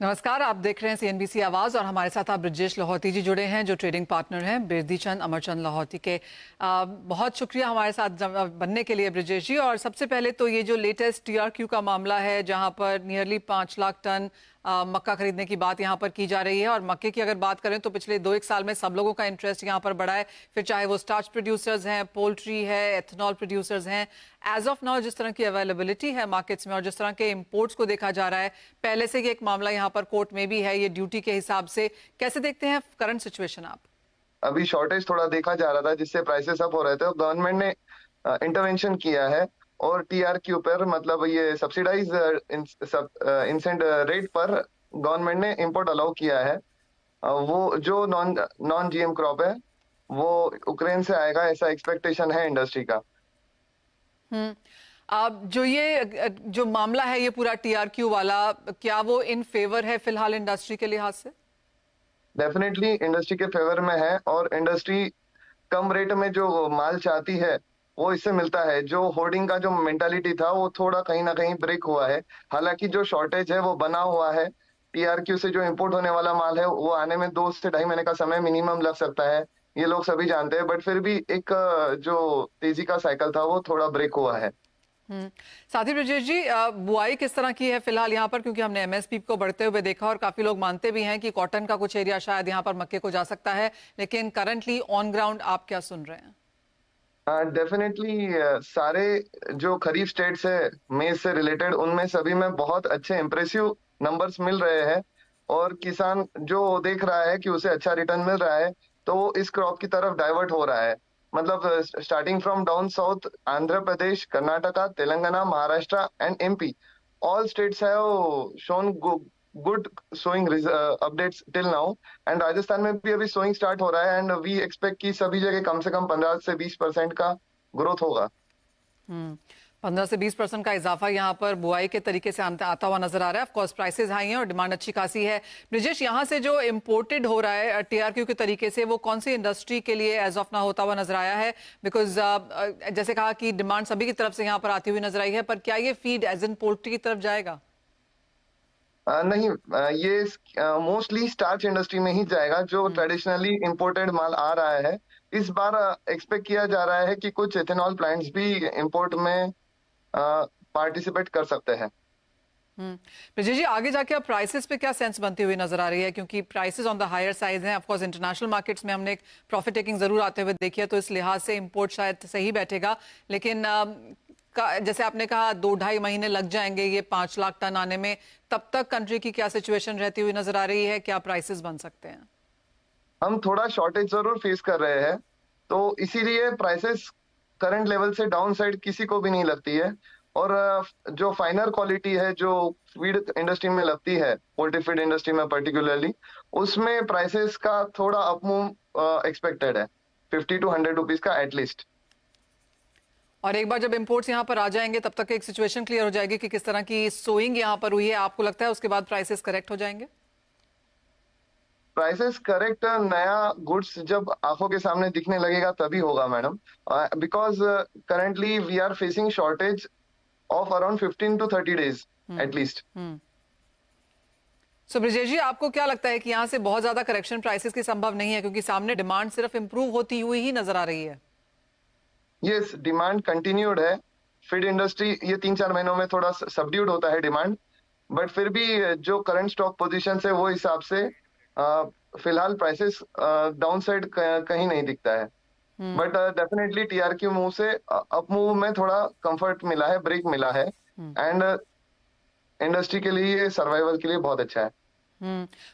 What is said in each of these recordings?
नमस्कार, आप देख रहे हैं सीएनबीसी आवाज और हमारे साथ आप ब्रजेश लाहौटी जी जुड़े हैं जो ट्रेडिंग पार्टनर हैं बिरधी चंद अमरचंद लाहौटी के। बहुत शुक्रिया हमारे साथ बनने के लिए ब्रजेश जी। और सबसे पहले तो ये जो लेटेस्ट टीआरक्यू का मामला है जहां पर नियरली 5 लाख टन मक्का खरीदने की बात यहां पर की जा रही है। और मक्के की अगर बात करें तो पिछले 2-1 साल में सब लोगों का इंटरेस्ट यहां पर बढ़ा है, फिर चाहे वो स्टार्च प्रोड्यूसर्स हैं, पोल्ट्री है, एथनॉल प्रोड्यूसर्स हैं। एज ऑफ नाउ जिस तरह की अवेलेबिलिटी है मार्केट्स में और जिस तरह के इंपोर्ट्स को देखा जा रहा है, पहले से ये एक मामला यहाँ पर कोर्ट में भी है ये ड्यूटी के हिसाब से, कैसे देखते हैं करंट सिचुएशन आप? अभी शॉर्टेज थोड़ा देखा जा रहा था जिससे प्राइसेस अप हो रहे थे और गवर्नमेंट ने इंटरवेंशन किया है और टीआरक्यू पर मतलब ये सब्सिडाइज इंसेंट रेट पर गवर्नमेंट ने इंपोर्ट अलाउ किया है। वो जो नॉन नॉन जीएम क्रॉप है वो यूक्रेन से आएगा ऐसा एक्सपेक्टेशन है इंडस्ट्री का। हम्म। अब जो ये जो मामला है ये पूरा टीआरक्यू वाला, क्या वो इन फेवर है फिलहाल इंडस्ट्री के लिहाज से? डेफिनेटली इंडस्ट्री के फेवर में है और इंडस्ट्री कम रेट में जो माल चाहती है वो इससे मिलता है। जो होर्डिंग का जो मेंटालिटी था वो थोड़ा कहीं ना कहीं ब्रेक हुआ है। हालांकि जो शॉर्टेज है वो बना हुआ है। टीआरक्यू से जो इंपोर्ट होने वाला माल है वो आने में 2 से 2.5 महीने का समय मिनिमम लग सकता है, ये लोग सभी जानते हैं। बट फिर भी एक जो तेजी का साइकिल था वो थोड़ा ब्रेक हुआ है। हम्म। साथ ही ब्रजेश जी, बुआई किस तरह की है फिलहाल यहाँ पर, क्योंकि हमने एमएसपी को बढ़ते हुए देखा और काफी लोग मानते भी हैं कि कॉटन का कुछ एरिया शायद यहाँ पर मक्के को जा सकता है, लेकिन करंटली ऑन ग्राउंड आप क्या सुन रहे हैं? डेफिनेटली सारे जो खरीफ स्टेट्स है मेज से रिलेटेड उनमें सभी में बहुत अच्छे इंप्रेसिव नंबर्स मिल रहे हैं और किसान जो देख रहा है कि उसे अच्छा रिटर्न मिल रहा है तो वो इस क्रॉप की तरफ डाइवर्ट हो रहा है। मतलब starting from down south, Andhra Pradesh, Karnataka, Telangana, Maharashtra and MP, all states have shown good sowing updates till now. And Rajasthan में भी अभी सोइंग स्टार्ट हो रहा है एंड वी एक्सपेक्ट कि सभी जगह कम से कम 15 से 20% का ग्रोथ होगा। 15 से 20% का इजाफा यहाँ पर बुआई के तरीके से आता हुआ नजर आ रहा है। ऑफकोर्स प्राइसेस हाई हैं और डिमांड अच्छी खासी है। ब्रिजेश, यहाँ से जो इम्पोर्टेड हो रहा है टीआरक्यू के तरीके से, वो कौन सी इंडस्ट्री के लिए एज ऑफ ना होता हुआ नजर आया है? बिकॉज जैसे कहा कि डिमांड सभी की तरफ से यहाँ पर आती हुई नजर आई है, पर क्या ये फीड एज इन पोल्ट्री की तरफ जाएगा? नहीं, ये मोस्टली स्टार्च इंडस्ट्री में ही जाएगा जो ट्रेडिशनली इंपोर्टेड माल आ रहा है। इस बार एक्सपेक्ट किया जा रहा है कि कुछ एथेनॉल प्लांट्स भी इंपोर्ट में पार्टिसिपेट कर सकते हैं। ब्रिजेश जी, आगे जाके अब प्राइसेस पे क्या सेंस बनती हुई नजर आ रही है, क्योंकि prices on the higher side हैं। ऑफ कोर्स इंटरनेशनल मार्केट्स में हमने एक प्रॉफिट टेकिंग जरूर आते हुए देखी है, तो इस लिहाज से इंपोर्ट शायद सही बैठेगा, लेकिन जैसे आपने कहा 2-2.5 महीने लग जाएंगे ये 5 लाख टन आने में। तब तक कंट्री की क्या सिचुएशन रहती हुई नजर आ रही है, क्या प्राइसेस बन सकते हैं? हम थोड़ा शॉर्टेज जरूर फेस कर रहे हैं तो इसीलिए प्राइसेस करंट लेवल से डाउन साइड किसी को भी नहीं लगती है। और जो फाइनर क्वालिटी है जो फीड इंडस्ट्री में लगती है, पोल्ट्री फीड इंडस्ट्री में पर्टिकुलरली, उसमें प्राइसेस का थोड़ा अपमूव एक्सपेक्टेड है, 50 to 100 रुपीज का एटलीस्ट। और एक बार जब इंपोर्ट्स यहाँ पर आ जाएंगे तब तक एक सिचुएशन क्लियर हो जाएगी कि किस तरह की सोइंग यहाँ पर हुई है, आपको लगता है उसके बाद प्राइसेस करेक्ट हो जाएंगे? प्राइसेस करेक्ट नया गुड्स जब आंखों के सामने दिखने लगेगा तभी होगा madam. Because currently we are facing shortage of around 15 to 30 days at least. So Brijesh ji, आपको क्या लगता है कि यहाँ से बहुत ज्यादा करेक्शन प्राइसेस की संभव नहीं है, क्योंकि सामने डिमांड सिर्फ इंप्रूव होती हुई ही नजर आ रही है? यस, डिमांड कंटिन्यूड है। फीड इंडस्ट्री ये 3-4 महीनों में थोड़ा सबड्यूड होता है डिमांड, बट फिर भी जो करंट स्टॉक पोजीशन है वो हिसाब से फिलहाल प्राइसेस डाउन साइड कहीं नहीं दिखता है। बट डेफिनेटली टीआरक्यू मूव से अप मूव में थोड़ा कंफर्ट मिला है, ब्रेक मिला है एंड इंडस्ट्री के लिए सर्वाइवल के लिए बहुत अच्छा है।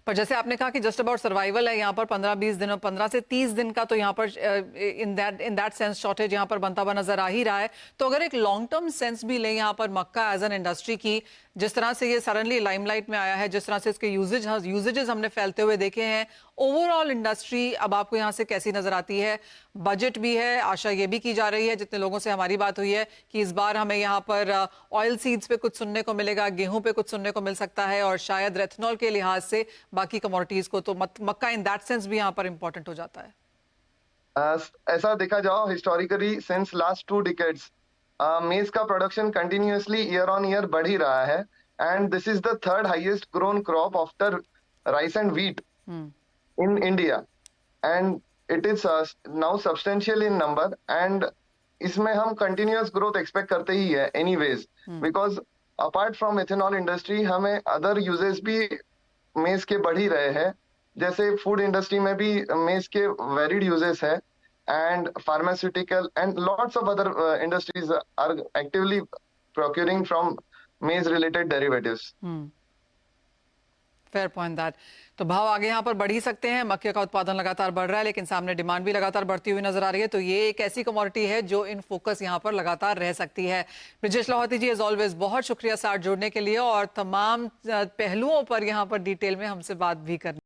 पर जैसे आपने कहा कि जस्ट अबाउट सर्वाइवल है यहाँ पर, 15-20 दिनों 15 से 30 दिन का तो यहाँ पर इन दैट सेंस शॉर्टेज यहाँ पर बनता हुआ नजर आ ही रहा है। तो अगर एक लॉन्ग टर्म सेंस भी लें यहाँ पर मक्का एज एन इंडस्ट्री की, जिस तरह से ये सडनली लाइमलाइट में आया है, जिस तरह से इसके यूजेजेस हमने फैलते हुए देखे हैं, ओवरऑल इंडस्ट्री अब आपको यहाँ से कैसी नजर आती है? बजट भी है, आशा ये भी की जा रही है जितने लोगों से हमारी बात हुई है कि इस बार हमें यहाँ पर ऑयल सीड्स पे कुछ सुनने को मिलेगा, गेहूं पे कुछ सुनने को मिल सकता है, और शायद रेथनॉल के लिहाज से बाकी कमोडिटीज को, तो मक्का इन दैट सेंस भी यहाँ पर इंपॉर्टेंट हो जाता है। ऐसा देखा जाओ हिस्टोरिकली सिंस लास्ट 2 decades मेज का production continuously year on year बढ़ ही रहा है and this is the third highest grown crop after rice and wheat in India, and it is now substantial in number, and इसमें हम continuous growth expect करते ही है anyways, because apart from ethanol industry हमें other uses भी maize के बढ़ ही रहे हैं, जैसे फूड इंडस्ट्री में भी मेज के वेरिड यूजेस है, and pharmaceutical and lots of other industries are actively procuring from maize related derivatives. Fair point that. तो भाव आगे यहाँ पर बढ़ ही सकते हैं, मक्के का उत्पादन लगातार बढ़ रहा है, लेकिन सामने डिमांड भी लगातार बढ़ती हुई नजर आ रही है, तो ये एक ऐसी कमोडिटी है जो इन फोकस यहाँ पर लगातार रह सकती है। ब्रिजेश लाहौती जी, एज ऑलवेज बहुत शुक्रिया साथ जुड़ने के लिए और तमाम पहलुओं पर यहाँ पर डिटेल में हमसे बात भी करने